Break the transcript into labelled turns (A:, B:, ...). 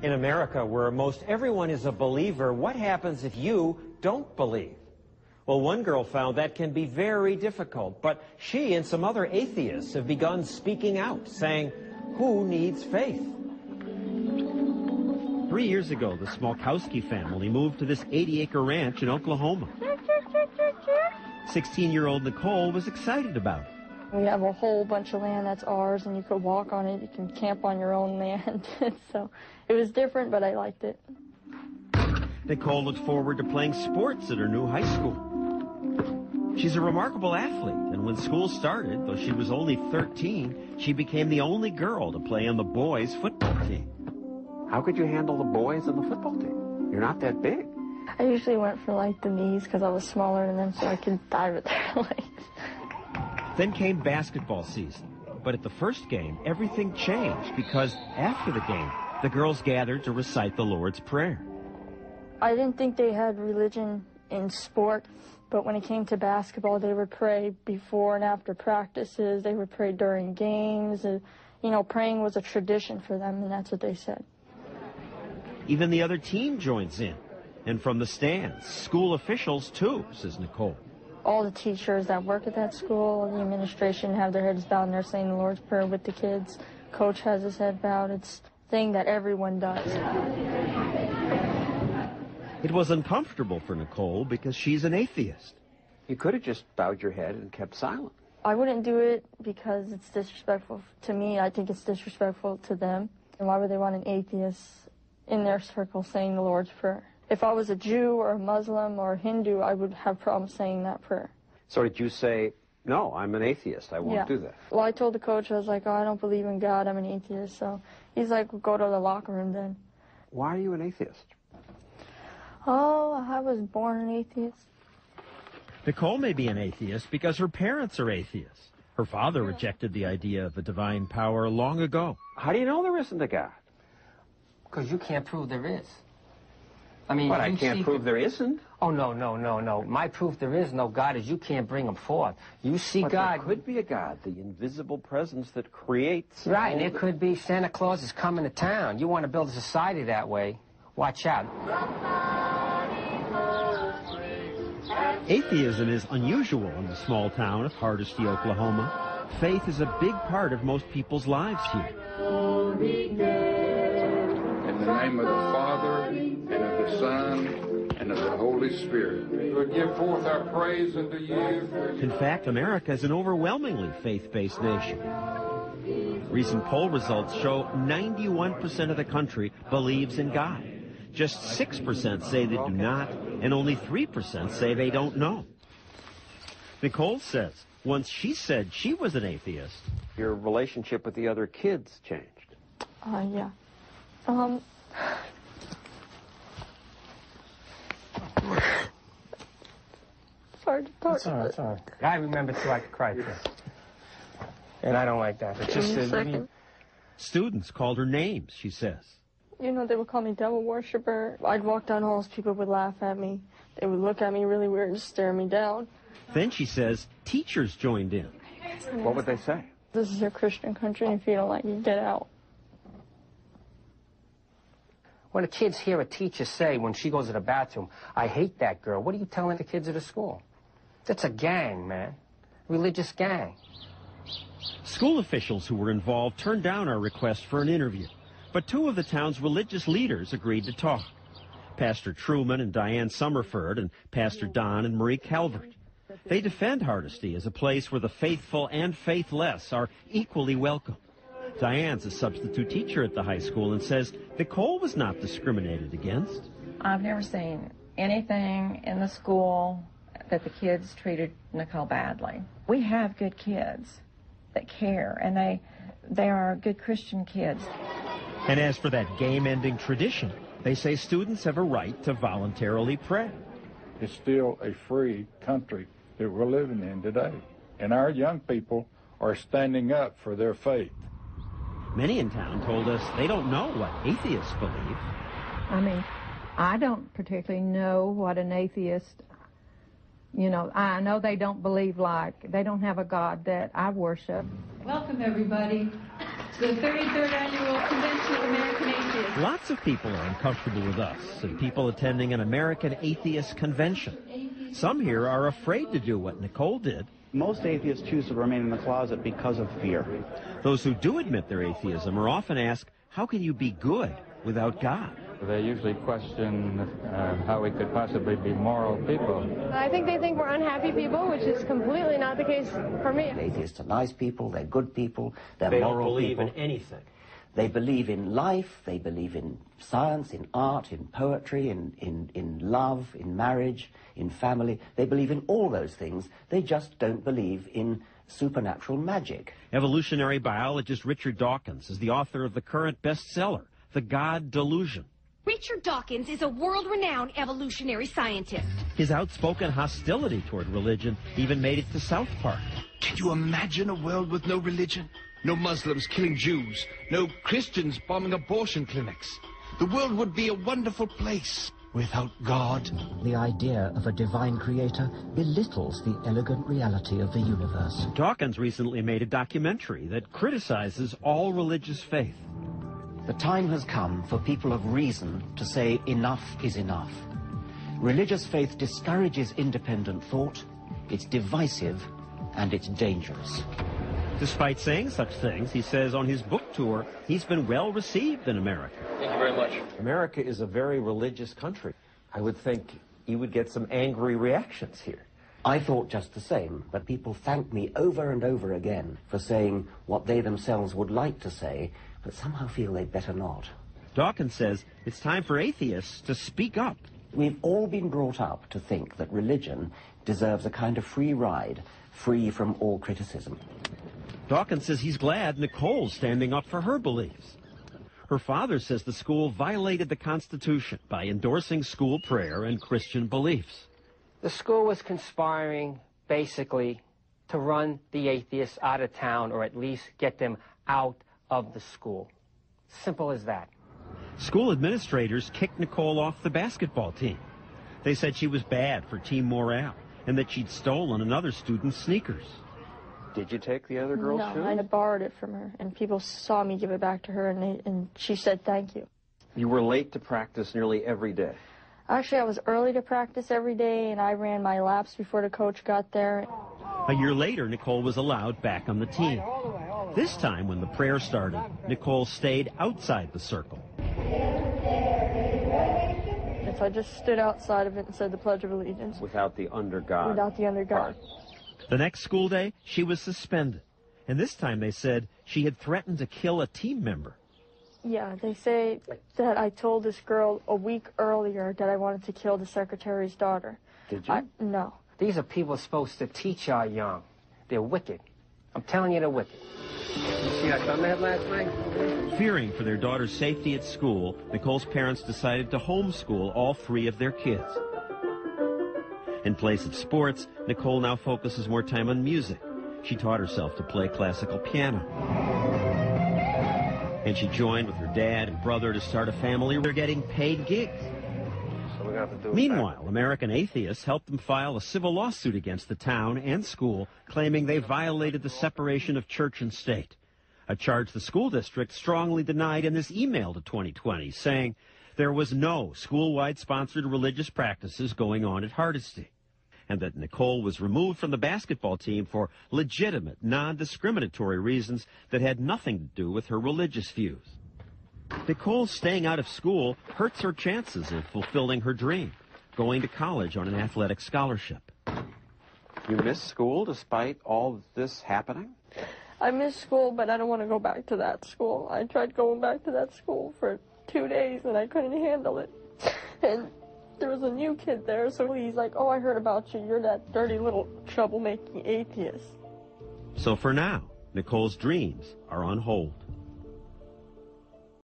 A: In America, where most everyone is a believer, what happens if you don't believe? Well, one girl found that can be very difficult, but she and some other atheists have begun speaking out, saying, who needs faith?
B: 3 years ago, the Smolkowski family moved to this 80-acre ranch in Oklahoma. 16-year-old Nicole was excited about it.
C: We have a whole bunch of land that's ours, and you could walk on it. You can camp on your own land. So it was different, but I liked it.
B: Nicole looked forward to playing sports at her new high school. She's a remarkable athlete, and when school started, though she was only 13, she became the only girl to play on the boys' football team.
D: How could you handle the boys on the football team? You're not that big.
C: I usually went for, like, the knees because I was smaller than them, so I could dive at their legs.
B: Then came basketball season. But at the first game, everything changed because after the game, the girls gathered to recite the Lord's Prayer.
C: I didn't think they had religion in sport, but when it came to basketball, they would pray before and after practices. They would pray during games. You know, praying was a tradition for them, and that's what they said.
B: Even the other team joins in. And from the stands, school officials too, says Nicole.
C: All the teachers that work at that school, the administration have their heads bowed and they're saying the Lord's Prayer with the kids. Coach has his head bowed. It's a thing that everyone does.
B: It was uncomfortable for Nicole because she's an atheist.
D: You could have just bowed your head and kept silent.
C: I wouldn't do it because it's disrespectful to me. I think it's disrespectful to them. And why would they want an atheist in their circle saying the Lord's Prayer? If I was a Jew or a Muslim or a Hindu, I would have problems saying that prayer.
D: So did you say, no, I'm an atheist, I won't do that?
C: Well, I told the coach, I was like, oh, I don't believe in God, I'm an atheist. So he's like, well, go to the locker room then.
D: Why are you an atheist?
C: Oh, I was born an atheist.
B: Nicole may be an atheist because her parents are atheists. Her father rejected the idea of a divine power long ago.
D: How do you know there isn't a God?
E: Because you can't prove there is. I mean,
D: but I can't prove there isn't.
E: Oh, no. My proof there is no God is you can't bring him forth. You see
D: but
E: God.
D: There could be a God, the invisible presence that creates.
E: Right, and it could be Santa Claus is coming to town. You want to build a society that way, watch out.
B: Atheism is unusual in the small town of Hardesty, Oklahoma. Faith is a big part of most people's lives here.
F: In the name of the Father, and of the Son, and of the Holy Spirit. We would give forth our praise unto you.
B: In fact, America is an overwhelmingly faith-based nation. Recent poll results show 91% of the country believes in God. Just 6% say they do not, and only 3% say they don't know. Nicole says once she said she was an atheist,
D: your relationship with the other kids changed.
C: Yeah. Hard to talk.
E: It's all right. I remember till I could cry too. And I don't like that. It's just
B: students called her names, she says.
C: You know, they would call me devil worshiper. I'd walk down halls, people would laugh at me. They would look at me really weird and stare me down.
B: Then she says teachers joined in.
D: What would they say?
C: This is a Christian country, and if you don't like it, get out.
E: When the kids hear a teacher say when she goes to the bathroom, I hate that girl, what are you telling the kids at the school? That's a gang, man. Religious gang.
B: School officials who were involved turned down our request for an interview, but two of the town's religious leaders agreed to talk. Pastor Truman and Diane Summerford and Pastor Don and Marie Calvert. They defend Hardesty as a place where the faithful and faithless are equally welcome. Diane's a substitute teacher at the high school and says Nicole was not discriminated against.
G: I've never seen anything in the school that the kids treated Nicole badly. We have good kids that care, and they are good Christian kids.
B: And as for that game-ending tradition, they say students have a right to voluntarily pray.
F: It's still a free country that we're living in today, and our young people are standing up for their faith.
B: Many in town told us they don't know what atheists believe.
H: I mean, I don't particularly know what an atheist, you know, I know they don't believe they don't have a God that I worship.
I: Welcome, everybody. to the 33rd Annual Convention of American Atheists.
B: Lots of people are uncomfortable with us and people attending an American Atheist Convention. Some here are afraid to do what Nicole did.
J: Most atheists choose to remain in the closet because of fear.
B: Those who do admit their atheism are often asked, how can you be good without God?
K: They usually question how we could possibly be moral people.
L: I think they think we're unhappy people, which is completely not the case for me.
M: Atheists are nice people, they're good people, they're
A: they
M: moral people.
A: They don't believe in anything.
M: They believe in life, they believe in science, in art, in poetry, in love, in marriage, in family. They believe in all those things. They just don't believe in supernatural magic.
B: Evolutionary biologist Richard Dawkins is the author of the current bestseller, The God Delusion.
N: Richard Dawkins is a world-renowned evolutionary scientist.
B: His outspoken hostility toward religion even made it to South Park.
O: Can you imagine a world with no religion? No Muslims killing Jews, no Christians bombing abortion clinics. The world would be a wonderful place without God.
M: The idea of a divine creator belittles the elegant reality of the universe.
B: Dawkins recently made a documentary that criticizes all religious faith.
M: The time has come for people of reason to say enough is enough. Religious faith discourages independent thought, it's divisive, and it's dangerous.
B: Despite saying such things, he says on his book tour, he's been well received in America.
A: Thank you very much. America is a very religious country. I would think you would get some angry reactions here.
M: I thought just the same, but people thanked me over and over again for saying what they themselves would like to say, but somehow feel they'd better not.
B: Dawkins says it's time for atheists to speak up.
M: We've all been brought up to think that religion deserves a kind of free ride, free from all criticism.
B: Dawkins says he's glad Nicole's standing up for her beliefs. Her father says the school violated the Constitution by endorsing school prayer and Christian beliefs.
E: The school was conspiring, basically, to run the atheists out of town or at least get them out of the school. Simple as that.
B: School administrators kicked Nicole off the basketball team. They said she was bad for team morale and that she'd stolen another student's sneakers.
D: Did you take the other girl's shoes?
C: No, I borrowed it from her, and people saw me give it back to her, and she said thank you.
D: You were late to practice nearly every day.
C: Actually, I was early to practice every day, and I ran my laps before the coach got there.
B: A year later, Nicole was allowed back on the team. This time, when the prayer started, Nicole stayed outside the circle.
C: And so I just stood outside of it and said the Pledge of Allegiance.
D: Without the under God.
C: Without the under God.
B: The next school day, she was suspended. And this time they said she had threatened to kill a team member.
C: Yeah, they say that I told this girl a week earlier that I wanted to kill the secretary's daughter.
E: Did you?
C: No.
E: These are people supposed to teach our young. They're wicked. I'm telling you, they're wicked. You see that thumbnail last night?
B: Fearing for their daughter's safety at school, Nicole's parents decided to homeschool all three of their kids. In place of sports, Nicole now focuses more time on music. She taught herself to play classical piano. And she joined with her dad and brother to start a family. They're getting paid gigs.
E: So we're gonna have to do
B: Meanwhile, American atheists helped them file a civil lawsuit against the town and school, claiming they violated the separation of church and state. A charge the school district strongly denied in this email to 2020, saying there was no school-wide sponsored religious practices going on at Hardesty, and that Nicole was removed from the basketball team for legitimate, non-discriminatory reasons that had nothing to do with her religious views. Nicole staying out of school hurts her chances of fulfilling her dream, going to college on an athletic scholarship.
D: You miss school despite all this happening?
C: I miss school, but I don't want to go back to that school. I tried going back to that school for 2 days, and I couldn't handle it. And there was a new kid there, so he's like, oh, I heard about you. You're that dirty little troublemaking atheist.
B: So for now, Nicole's dreams are on hold.